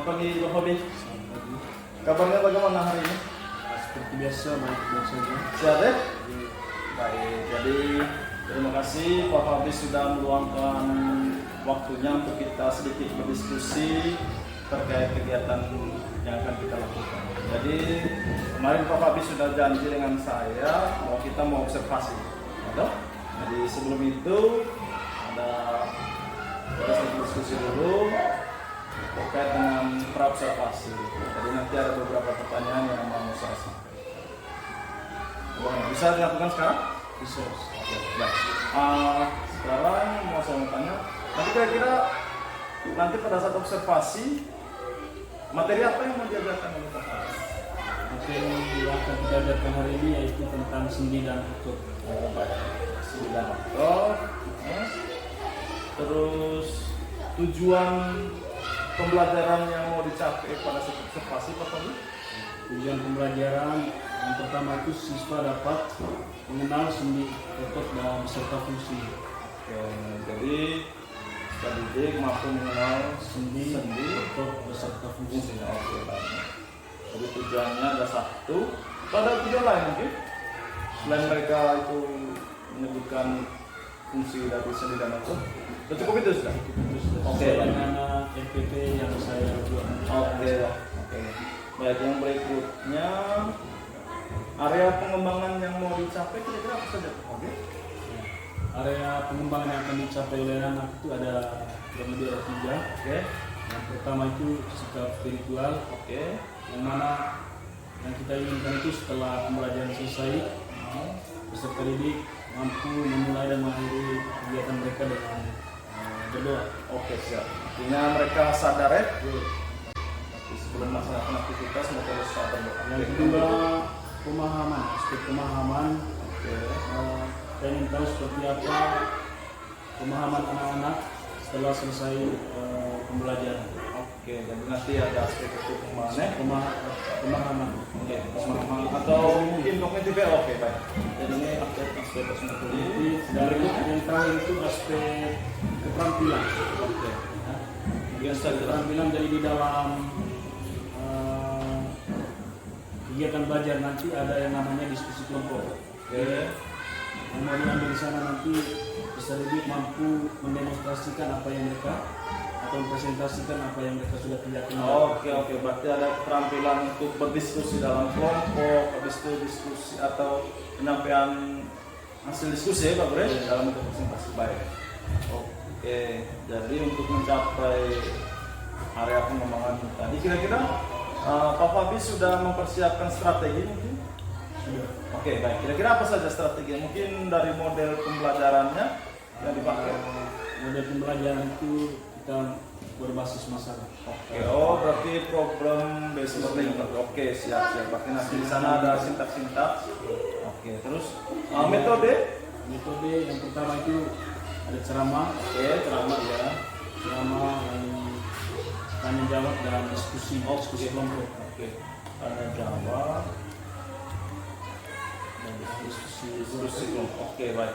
pagi Pak Hobi. Selamat pagi. Kabarnya bagaimana hari ini? Seperti biasa, baik biasanya. Sehat ya? Baik, jadi terima kasih Pak Hobi sudah meluangkan waktunya untuk kita sedikit berdiskusi terkait kegiatan yang akan kita lakukan. Jadi kemarin Pak Hobi sudah janji dengan saya bahwa kita mau observasi. Betul? Jadi sebelum itu ada sedikit diskusi dulu terkait dengan praobservasi. Jadi nanti ada beberapa pertanyaan yang mau saya sampaikan. Wah, bisa dilakukan sekarang? Bisa. Oke, baik. Sekarang mau saya mau tanya, nanti kira-kira nanti pada saat observasi materi apa yang mau diajarkan oleh Pak Hobi? Materi yang akan kita ajarkan hari ini yaitu tentang sendi dan otot. Baik, sendi dan otot. Terus tujuan pembelajaran yang mau dicapai pada saat observasi Pak Hobi? Tujuan pembelajaran yang pertama itu siswa dapat mengenal sendi, otot dan beserta fungsi. Oke, jadi kita didik mampu mengenal Sendi, sendi, otot beserta fungsi. Oke, baik. Jadi tujuannya ada satu. Ada tujuan lain mungkin? Selain mereka itu menyebutkan fungsi dari sendi dan otot. Sudah cukup itu sudah? Oke. Dengan RPP yang saya buat. Oke. Baik, yang berikutnya area pengembangan yang mau dicapai kira-kira apa saja? Oke. Area pengembangan yang akan dicapai oleh anak itu ada kurang lebih ada 3. Oke. Yang pertama itu sikap spiritual, Oke. yang mana yang kita inginkan itu setelah pembelajaran selesai, peserta didik mampu memulai dan mengakhiri kegiatan mereka dengan berdoa. Oke, siap. Artinya mereka sadar ya? Tapi sebelum melaksanakan aktivitas mereka harus sadar. Yang kedua pemahaman, aspek pemahaman. Oke. Saya ingin tahu seperti apa pemahaman anak-anak setelah selesai pembelajaran. Oke, jadi nanti ada aspek itu Pemahaman. Oke, pemahaman atau mungkin kognitif ya. Oke, baik. Jadi ini aspek kognitif. Dan yang terakhir itu aspek keterampilan. Oke. Biasa keterampilan jadi di dalam kegiatan belajar nanti ada yang namanya diskusi kelompok. Oke. Yang mau diambil di sana nanti peserta didik mampu mendemonstrasikan apa yang mereka atau mempresentasikan apa yang mereka sudah kerjakan. Oke, berarti ada keterampilan untuk berdiskusi dalam kelompok, habis itu diskusi atau penyampaian hasil diskusi ya Pak Bre, dalam bentuk presentasi. Baik. Oke, jadi untuk mencapai area pengembangan tadi kira-kira Pak Fabi sudah mempersiapkan strategi mungkin? Sudah. Oke, baik. Kira-kira apa saja strategi? Mungkin dari model pembelajarannya yang dipakai. Model pembelajaran itu kita berbasis masalah. Oke, berarti problem basis learning. Oke, siap. Berarti nanti di sana ada sintak-sintak. Oke, terus metode? Metode yang pertama itu ada ceramah. Oke, ceramah ya. Ceramah yang tanya jawab dan diskusi. Diskusi kelompok. Oke, tanya jawab Dan diskusi kelompok. Oke, baik.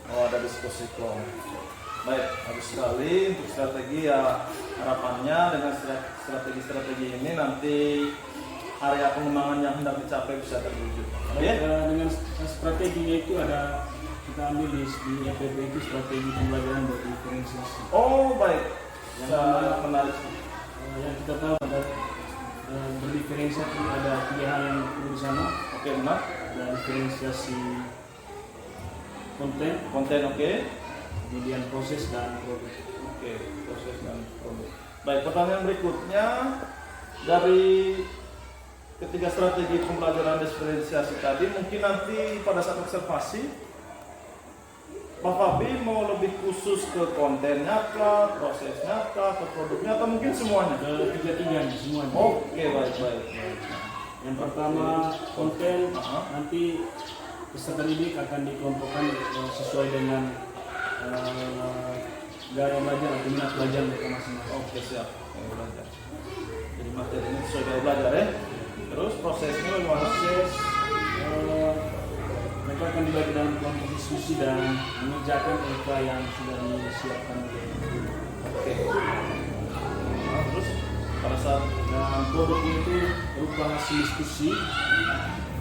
Ada diskusi kelompok. Baik, bagus sekali untuk strategi ya. Harapannya dengan strategi ini nanti area pengembangan yang hendak dicapai bisa terwujud. Dengan strateginya itu ada kita ambil di EPP itu strategi pembelajaran berdiferensiasi. Oh, baik. Yang Sangat menarik. Yang kita tahu ada berdiferensiasi ada 3 hal yang perlu di sana. Oke, benar. Ada diferensiasi konten, Oke. kemudian proses dan produk. Oke, proses dan produk. Baik, pertanyaan berikutnya dari ketiga strategi pembelajaran diferensiasi tadi, mungkin nanti pada saat observasi Pak Fabi mau lebih khusus ke kontennya kah, prosesnya kah, ke produknya atau mungkin semuanya? Ketiga-tiganya semuanya. Oke, baik. Yang pertama konten, Aha. nanti peserta didik akan dikelompokkan sesuai dengan gaya belajar atau minat belajar mereka masing-masing. Oke, siap. Gaya belajar. Jadi materinya sesuai gaya belajar ya. Terus prosesnya bagaimana? Proses mereka akan dibagi dalam kelompok diskusi dan mengerjakan LK yang sudah disiapkan oleh guru. Oke. Nah, terus pada saat produknya itu berupa hasil diskusi,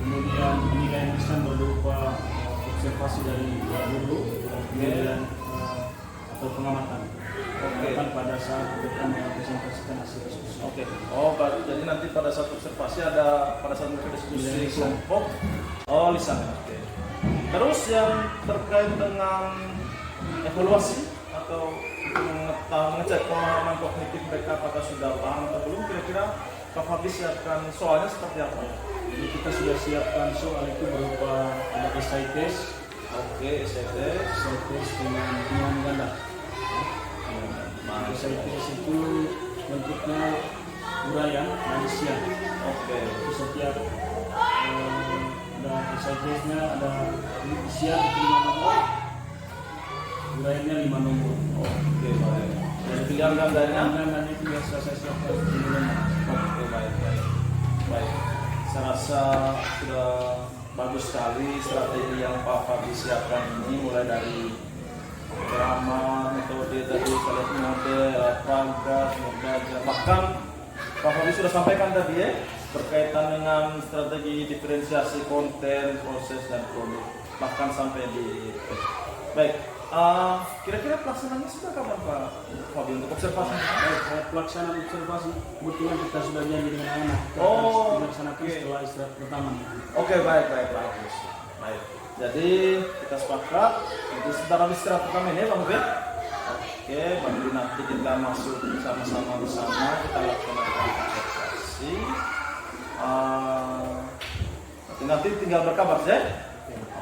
kemudian penilaian lisan berupa observasi dari guru, kemudian atau pengamatan. Pengamatan pada saat kita mempresentasikan hasil diskusi. Oke. Oh, jadi nanti pada saat observasi ada pada saat diskusi kelompok. Oh, lisan. Oke. Terus yang terkait dengan evaluasi atau mengecek pemahaman kognitif mereka apakah sudah paham atau belum, kira-kira Pak Fabri siapkan soalnya seperti apa? Jadi kita sudah siapkan soal itu berupa ada essay test. Oke, essay test dengan bilangan ganda. Essay test itu bentuknya uraian dan isian. Oke. Jadi setiap ada essay testnya ada isian 5 nomor, uraiannya 5 nomor. Oke, baik. Dan pilihan gandanya itu biasa saya siapkan 10 nomor. Oke, baik. Saya rasa sudah bagus sekali strategi yang Pak Fabri siapkan ini, mulai dari drama, metode tadi, kalian model, praga, belajar. Bahkan Pak Fabri sudah sampaikan tadi ya, berkaitan dengan strategi diferensiasi konten, proses dan produk, bahkan sampai di baik. Kira-kira pelaksanaannya sudah kapan Pak Fabri untuk observasi? Pelaksanaan observasi kebetulan kita sudah janji dengan anak. Melaksanakan setelah istirahat pertama. Oke, baik. Baik. Jadi kita sepakat itu sebentar habis istirahat pertama ini Bang Ben. Oke, baru nanti kita masuk sama-sama bersama kita laksanakan observasi. Nanti tinggal berkabar ya.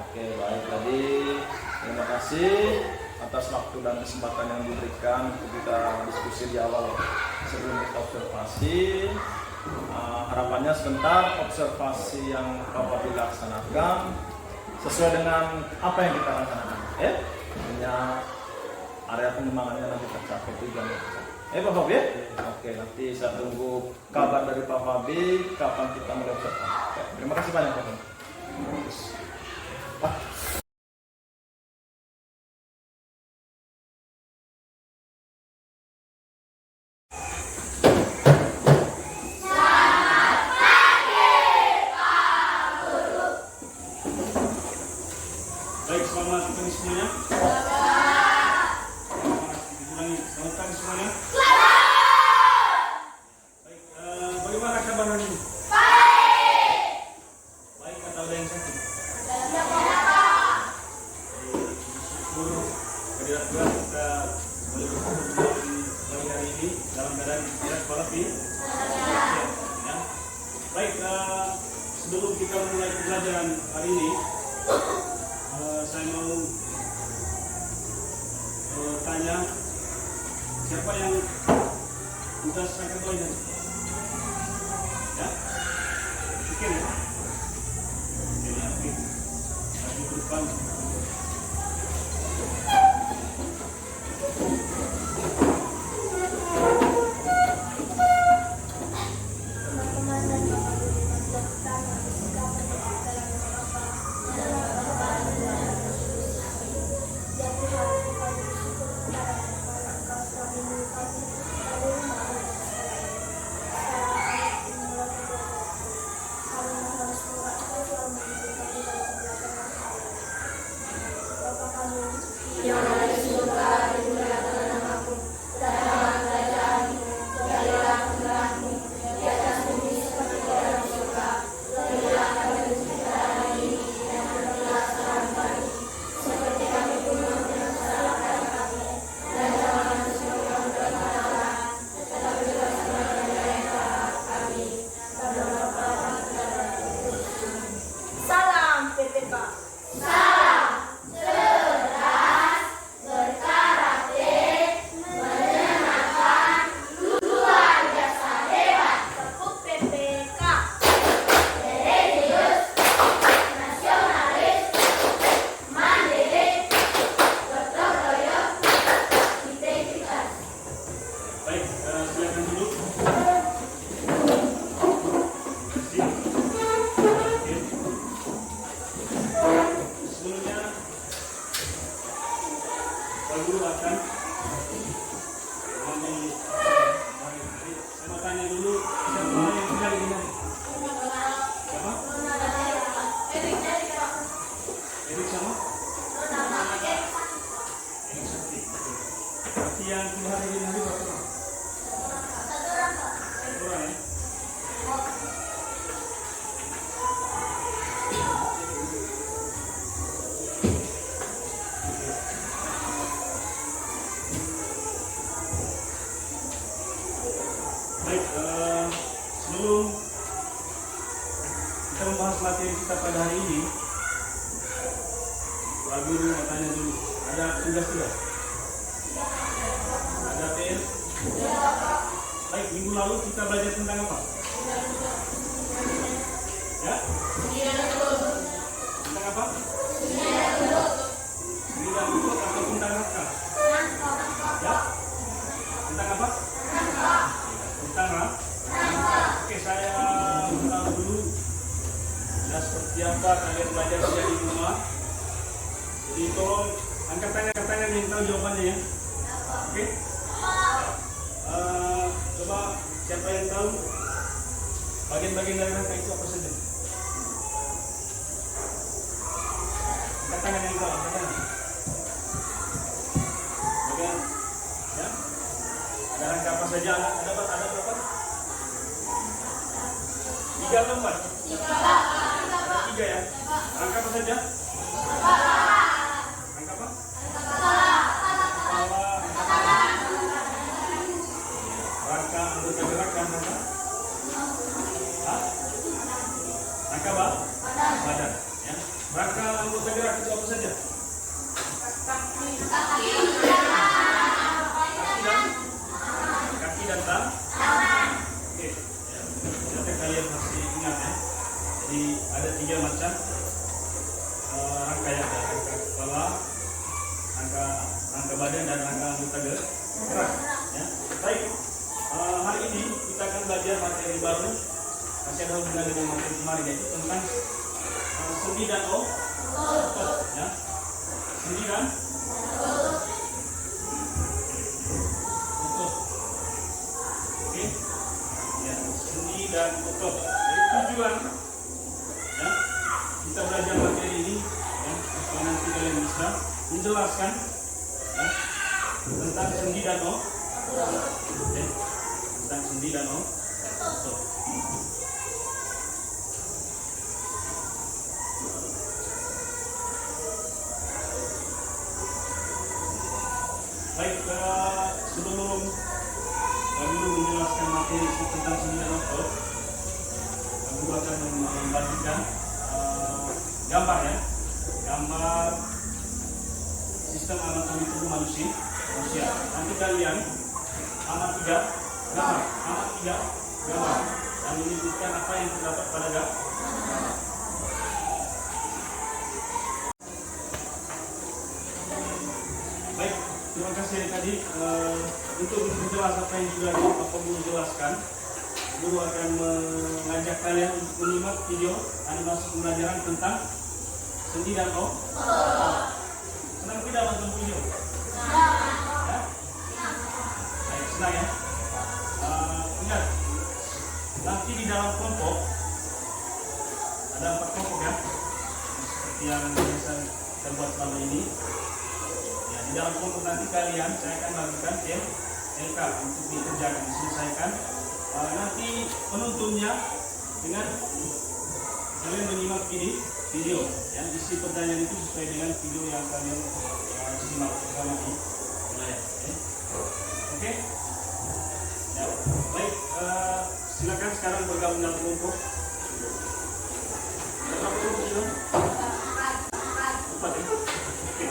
Oke, baik. Tadi terima kasih atas waktu dan kesempatan yang diberikan untuk kita diskusi di awal sebelum kita observasi. Harapannya sebentar observasi yang Bapak dilaksanakan sesuai dengan apa yang kita laksanakan. Hanya area pengembangannya nanti tercapai tujuannya. Pak Fabi? Oke, nanti saya tunggu kabar dari Pak Fabi kapan kita mulai observasi. Terima kasih banyak Pak Fabi. Baik, selamat pagi semuanya. Selamat pagi semuanya. Baik, bagaimana kabar hari ini? Baik atau ada yang sakit? Seluruh kehadiran Tuhan kita boleh berkumpul di pagi hari ini dalam keadaan tidak walafiat. Ya. Baik, sebelum kita mulai pembelajaran hari ini, saya mau tanya siapa yang sudah sakit toilet? Ya? Pikir ya? Oke. Lagi ke depan. Baik, sebelum kita membahas materi kita pada hari ini, Pak Guru mau tanya dulu, ada tugas tidak? Ada PR? Baik, minggu lalu kita belajar tentang apa? Ya? Tentang apa? Tentang bentuk atau tentang naskah? Ya? Tentang apa? Tentang naskah. Oke, saya tahu dulu. Nah, seperti apa kalian belajar di rumah? Jadi tolong angkat tangan yang tahu jawabannya ya. Oke? Coba siapa yang tahu bagian-bagian dari rangka itu apa saja? Angkat tangan yang tahu, angkat tangan. Bagian, ya? Ada rangka apa saja? Ada berapa? 3 atau 4? Ada 3 ya? Rangka apa saja? Rangka apa? Rangka anggota gerak dan rangka? Rangka apa? Badan. Ya. Rangka anggota gerak itu apa saja? Kaki dan tangan. Oke. Ya. Ternyata kalian masih ingat ya. Jadi ada 3 macam rangka yang ada rangka kepala, rangka badan dan rangka anggota gerak. Ya. Baik. Hari ini kita akan belajar materi baru. Masih ada hubungan dengan materi kemarin yaitu tentang sendi dan otot. Ya. Sendi dan otot. Oke. Ya, sendi dan otot. Jadi tujuan ya, kita belajar materi ini ya, supaya nanti kalian bisa menjelaskan ya, tentang sendi dan otot. Oke. Tentang sendi dan otot. Baik, sebelum Guru menjelaskan materi tentang sendi dan otot, Guru akan membagikan gambar ya, gambar sistem anatomi tubuh manusia. Nanti kalian amati gambar dan menyebutkan apa yang terdapat pada gambar. Baik, terima kasih tadi untuk menjelaskan apa yang sudah Bapak Guru jelaskan. Guru akan mengajak kalian untuk menyimak video animasi pembelajaran tentang sendi dan otot. Senang tidak nonton video? Ya? Baik, senang ya? Ingat, nanti di dalam kelompok ada 4 kelompok ya, seperti yang biasa kita buat selama ini. Ya, di dalam kelompok nanti kalian saya akan bagikan LK untuk dikerjakan, diselesaikan. Nanti penuntunnya dengan kalian menyimak video ya, isi pertanyaan itu sesuai dengan video yang kalian simak bersama di layar. Oke? Ya, baik, silakan sekarang bergabung dalam kelompok. Berapa kelompok itu? 4 ya? Oke.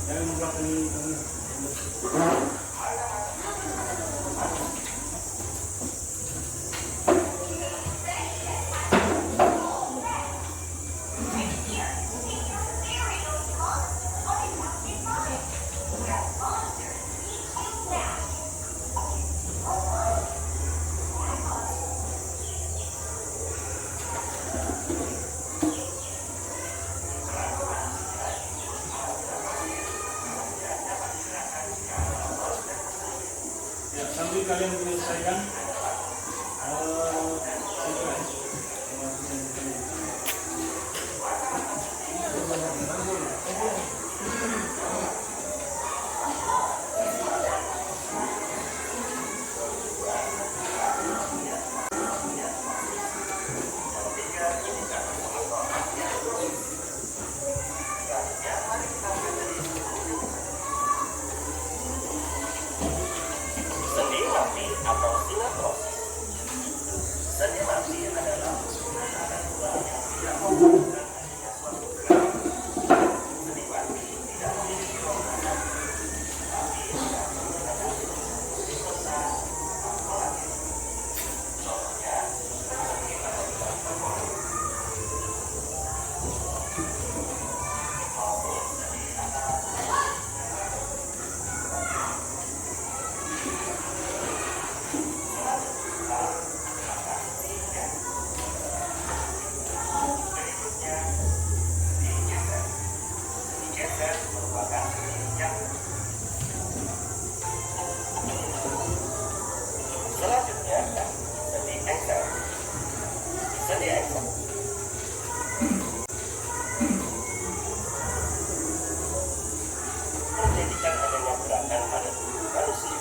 Jangan membelakangi kami. Ya, sambil kalian menyelesaikan sendi mati atau silatrosis. Sendi mati adalah penanganan tulang yang tidak membutuhkan adanya suatu gerak. Sendi mati tidak memiliki organ, tapi menggunakan sistem apalagi. Contohnya, sendi apabila terpotong. Maupun sendi antara selanjutnya, sendi eksel. Sendi eksel menjadikan adanya gerakan pada tubuh manusia.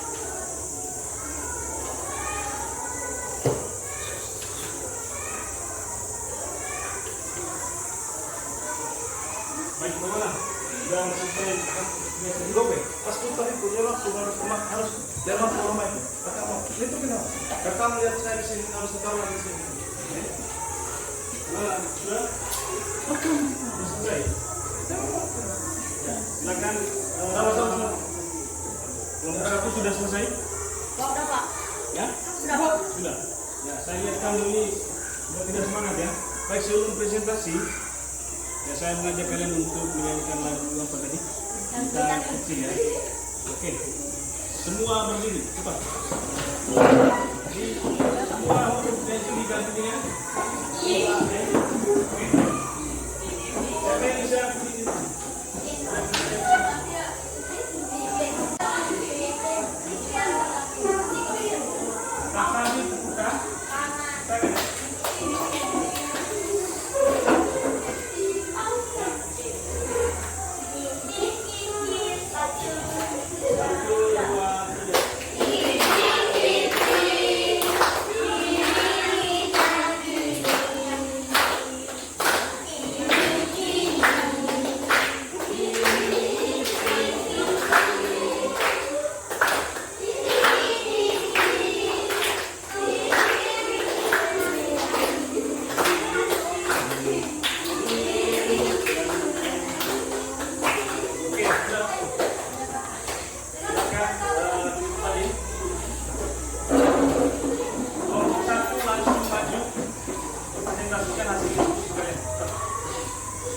Baik, bagaimana? Sudah selesai belum ya? Pas putar itu dia langsung harus dia langsung rumah itu. Kakak mau itu kenapa? Kakak melihat saya di sini harus ditaruh di sini. Sudah? Sudah selesai? Ya, silakan. Sama-sama. Komentar aku sudah selesai? Sudah, Pak. Ya? Sudah, Pak. Sudah. Ya, saya lihat kamu ini sudah tidak semangat ya. Baik, sebelum presentasi, ya saya mengajak kalian untuk menyanyikan lagu apa tadi? Kita kecil ya. Oke. Semua berdiri, cepat. Jadi, semua untuk berdiri gantinya. Oke. Siapa yang bisa berdiri? Kakak ini buka. Tangan. Satu, dua, tiga. Oke, sudah. Silakan kembali. Kelompok satu langsung maju untuk presentasikan hasil diskusi kalian.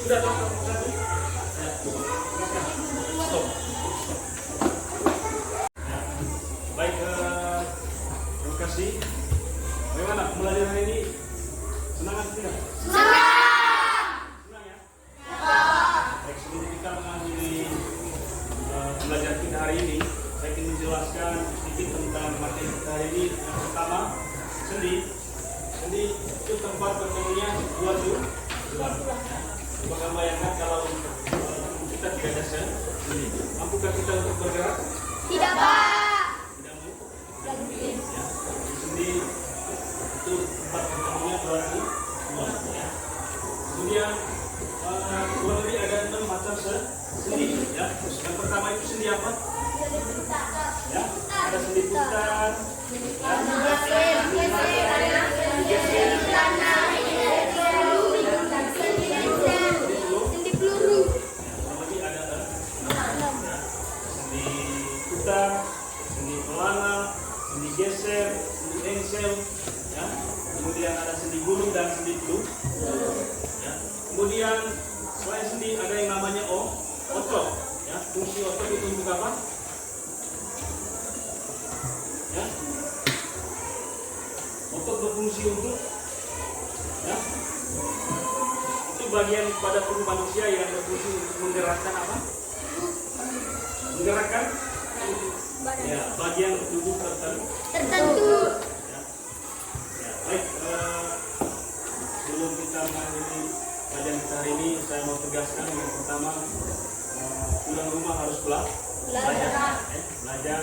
Sudah dong kelompok satu? Ya. Silakan. Stop. Ya. Baik, terima kasih. Bagaimana pembelajaran hari ini? Senang atau tidak? Senang ya? Baik, sebelum kita mengakhiri pembelajaran kita hari ini, saya ingin menjelaskan sedikit tentang materi kita hari ini. Yang pertama, sendi. Sendi itu tempat bertemunya dua tulang. Maka bayangkan kalau kita tidak ada sendi, mampukah kita untuk bergerak? Tidak, Pak. Tidak mungkin. Ya. Sendi itu tempat ketemunya berarti 2 ya. Kemudian kurang lebih ada 6 macam sendi ya. Yang pertama itu sendi apa? Ya, ada sendi putar, sendi peluru, lebih ada sendi putar, sendi pelana, sendi geser, sendi engsel, ya. Kemudian ada sendi gulung dan sendi peluru. Ya. Kemudian selain sendi ada yang namanya otot. Ya. Fungsi otot itu untuk apa? Ya. Otot berfungsi untuk ya, itu bagian pada tubuh manusia yang berfungsi untuk menggerakkan apa? Menggerakkan ya, bagian tubuh tertentu. Ya. Ya, baik. Sebelum kita mengakhiri kajian kita hari ini, saya mau tegaskan yang pertama, pulang rumah harus belajar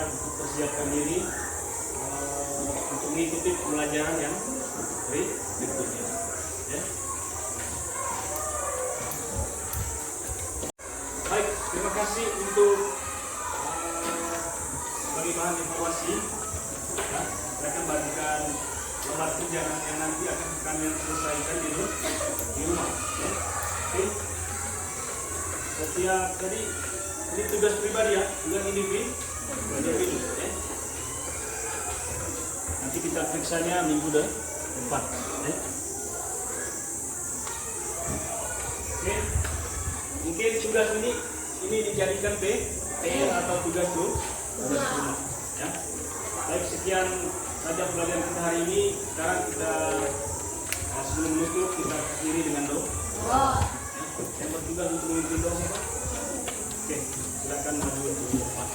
untuk persiapkan diri untuk mengikuti pembelajaran yang berikutnya. Ya. Baik, terima kasih untuk bagi bahan informasi. Ya, saya akan bagikan lembar kerja yang nanti akan kami selesaikan di rumah. Ya. Oke. Setiap tadi ini tugas pribadi ya, tugas individu. Ya. Nanti kita periksanya minggu depan. Ya. Oke. Mungkin tugas ini dijadikan PR atau tugas rumah. Ya. Baik, sekian saja pelajaran kita hari ini. Sekarang kita sebelum menutup kita akhiri dengan doa. Ya. Yang bertugas untuk memimpin doa siapa? Oke, silakan maju ke depan.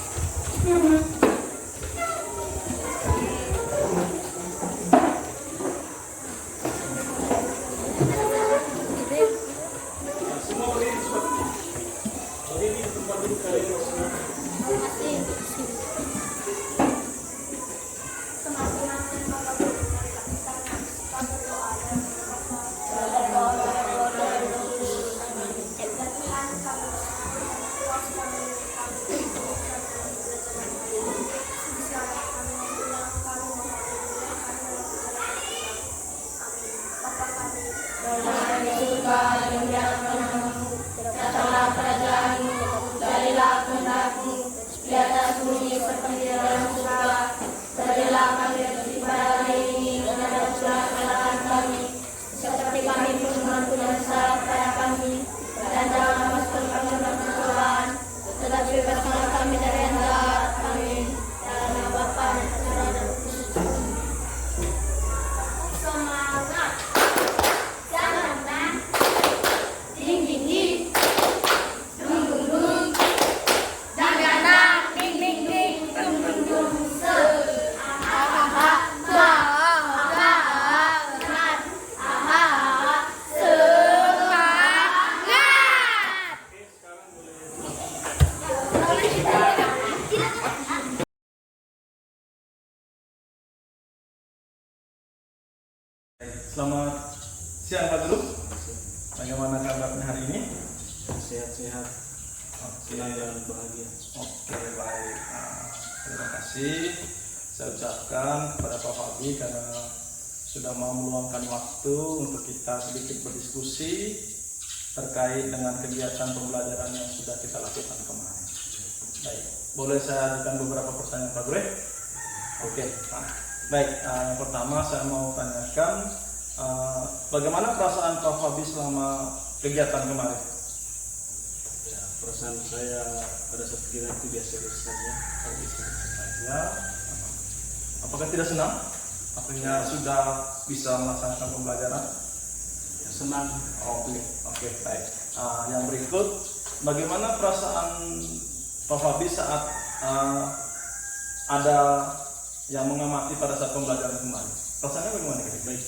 Semua berdiri seperti ini. Berdiri di tempat duduk kalian semua. seperti kami pun mengampuni salah pada kami, dan jangan masukkan kami dalam pencobaan, tetapi bebaskanlah kami dari yang jahat. Amin. Dalam nama Bapa dan Putra dan Roh Kudus. Semangat, jangan ding ding ding, dung dung dung, jangan ding ding ding, dung dung dung, se, ha ha ha, ha. Selamat siang Pak Guru. Bagaimana kabarnya hari ini? Sehat-sehat, senang dan bahagia. Oke, baik. Terima kasih saya ucapkan kepada Pak Fabi karena sudah mau meluangkan waktu untuk kita sedikit berdiskusi terkait dengan kegiatan pembelajaran yang sudah kita lakukan kemarin. Baik, boleh saya ajukan beberapa pertanyaan Pak Guru? Oke, baik. Yang pertama saya mau tanyakan bagaimana perasaan Pak Fabi selama kegiatan kemarin? Ya, perasaan saya pada saat kegiatan itu biasa-biasa saja. Apakah tidak senang? Artinya sudah bisa melaksanakan pembelajaran? Ya, senang. Oke, baik. Yang berikut, bagaimana perasaan Pak Fabi saat ada yang mengamati pada saat pembelajaran kemarin? Perasaannya bagaimana? Baik,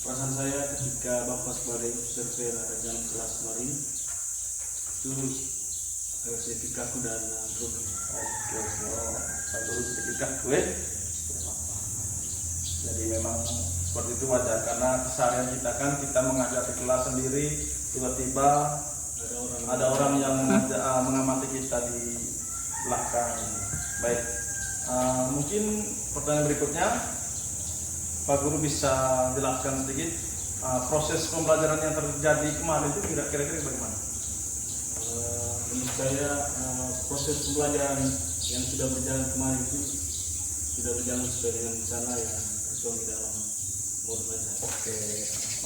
perasaan saya ketika Bapak sebagai observer ada dalam kelas kemarin itu agak sedikit kaku dan grogi. Satu sedikit kaku. Jadi memang seperti itu wajar karena keseharian kita kan kita mengajar di kelas sendiri, tiba-tiba ada orang yang mengamati kita di belakang. Baik, mungkin pertanyaan berikutnya Pak Guru bisa jelaskan sedikit proses pembelajaran yang terjadi kemarin itu kira-kira bagaimana? Menurut saya proses pembelajaran yang sudah berjalan kemarin itu sudah berjalan sesuai dengan rencana yang tersusun di dalam modul belajar.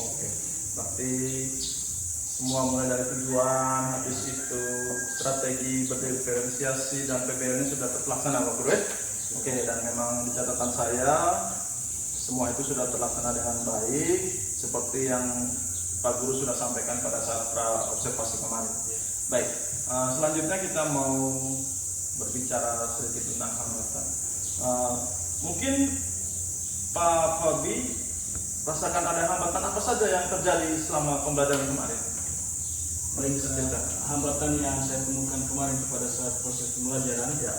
Oke. Berarti semua mulai dari tujuan, habis itu strategi berdiferensiasi dan PBL-nya sudah terlaksana Pak Guru. Oke, dan memang di catatan saya semua itu sudah terlaksana dengan baik seperti yang Pak Guru sudah sampaikan pada saat observasi kemarin. Baik, selanjutnya kita mau berbicara sedikit tentang hambatan. Mungkin Pak Fabi rasakan ada hambatan apa saja yang terjadi selama pembelajaran kemarin? Baik, hambatan yang saya temukan kemarin pada saat proses pembelajaran, Ya.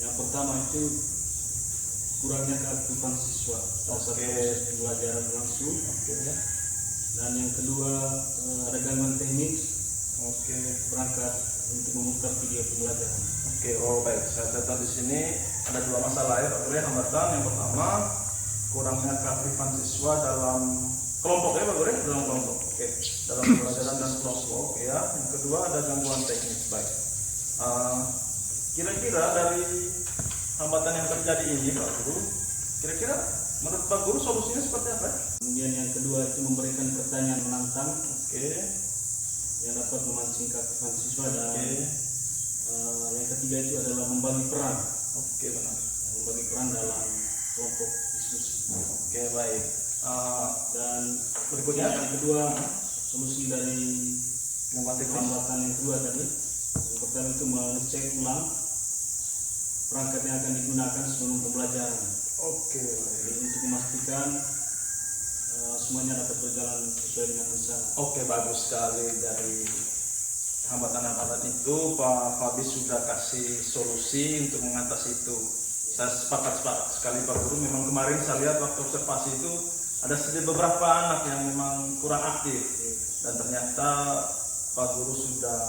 yang pertama itu kurangnya keaktifan siswa pada saat proses pembelajaran berlangsung. Dan yang kedua ada gangguan teknis berangkat untuk memutar video pembelajaran. Baik. Saya catat di sini ada dua masalah ya Pak Guru. Hambatan yang pertama kurangnya keaktifan siswa dalam kelompok ya Pak Guru, dalam kelompok. Dalam pembelajaran dan kelompok ya. Yang kedua ada gangguan teknis. Baik. Kira-kira dari hambatan yang terjadi ini Pak Guru, kira-kira menurut Pak Guru solusinya seperti apa? Kemudian yang kedua itu memberikan pertanyaan menantang yang dapat memancing keaktifan siswa, dan yang ketiga itu adalah membagi peran. Benar. Membagi peran dalam kelompok diskusi. Baik. Dan Berikutnya yang kedua, solusi dari hambatan yang kedua tadi, yang pertama itu mengecek ulang perangkat yang akan digunakan sebelum pembelajaran. Jadi untuk memastikan semuanya dapat berjalan sesuai dengan rencana. Bagus sekali. Dari hambatan-hambatan itu Pak Fabi sudah kasih solusi untuk mengatasi itu. Saya sepakat sekali Pak Guru. Memang kemarin saya lihat waktu observasi itu ada sedikit beberapa anak yang memang kurang aktif, dan ternyata Pak Guru sudah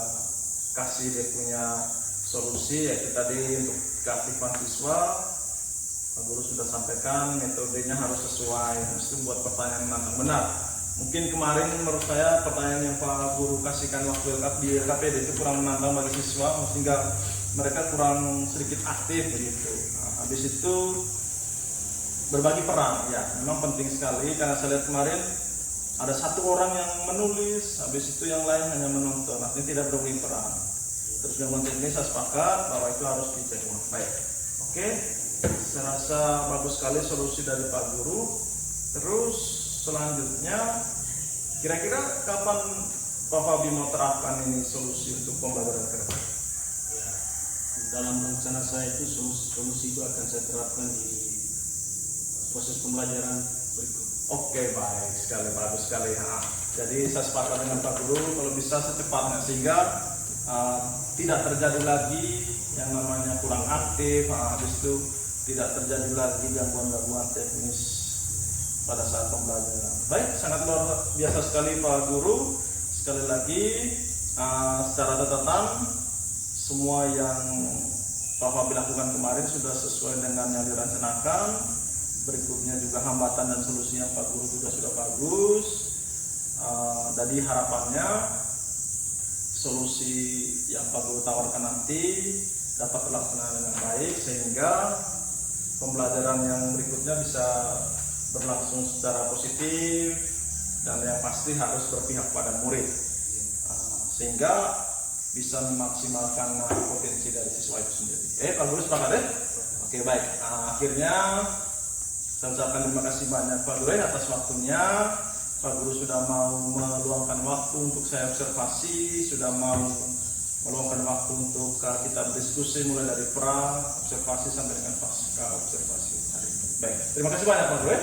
kasih dia punya solusi, yaitu tadi untuk keaktifan siswa. Pak Guru sudah sampaikan metodenya harus sesuai, mesti buat pertanyaan menantang. Benar. Mungkin kemarin menurut saya pertanyaan yang Pak Guru kasihkan waktu di LKPD itu kurang menantang bagi siswa, sehingga mereka kurang sedikit aktif begitu. Habis itu berbagi peran, ya memang penting sekali karena saya lihat kemarin ada satu orang yang menulis, habis itu yang lain hanya menonton, artinya tidak berbagi peran. Terus dengan ini saya sepakat bahwa itu harus dicek. Baik, saya rasa bagus sekali solusi dari Pak Guru. Terus selanjutnya, kira-kira kapan Pak Fabi mau terapkan ini solusi untuk pembelajaran ke depan? Dalam rencana saya itu solusi itu akan saya terapkan di proses pembelajaran berikut. Baik sekali, bagus sekali. Jadi saya sepakat dengan Pak Guru kalau bisa secepatnya, sehingga tidak terjadi lagi yang namanya kurang aktif, habis itu tidak terjadi lagi gangguan-gangguan teknis pada saat pembelajaran. Baik, sangat luar biasa sekali Pak Guru. Sekali lagi secara catatan semua yang Pak Fabi lakukan kemarin sudah sesuai dengan yang direncanakan. Berikutnya juga hambatan dan solusinya Pak Guru juga sudah bagus. Jadi harapannya solusi yang Pak Guru tawarkan nanti dapat terlaksana dengan baik, sehingga pembelajaran yang berikutnya bisa berlangsung secara positif, dan yang pasti harus berpihak pada murid, sehingga bisa memaksimalkan potensi dari siswa itu sendiri. Pak Guru sepakat ya? Baik. Akhirnya saya ucapkan terima kasih banyak Pak Guru atas waktunya. Pak Guru sudah mau meluangkan waktu untuk saya observasi, sudah mau meluangkan waktu untuk kita berdiskusi mulai dari pra observasi sampai dengan pasca observasi hari ini. Baik, terima kasih banyak Pak Guru.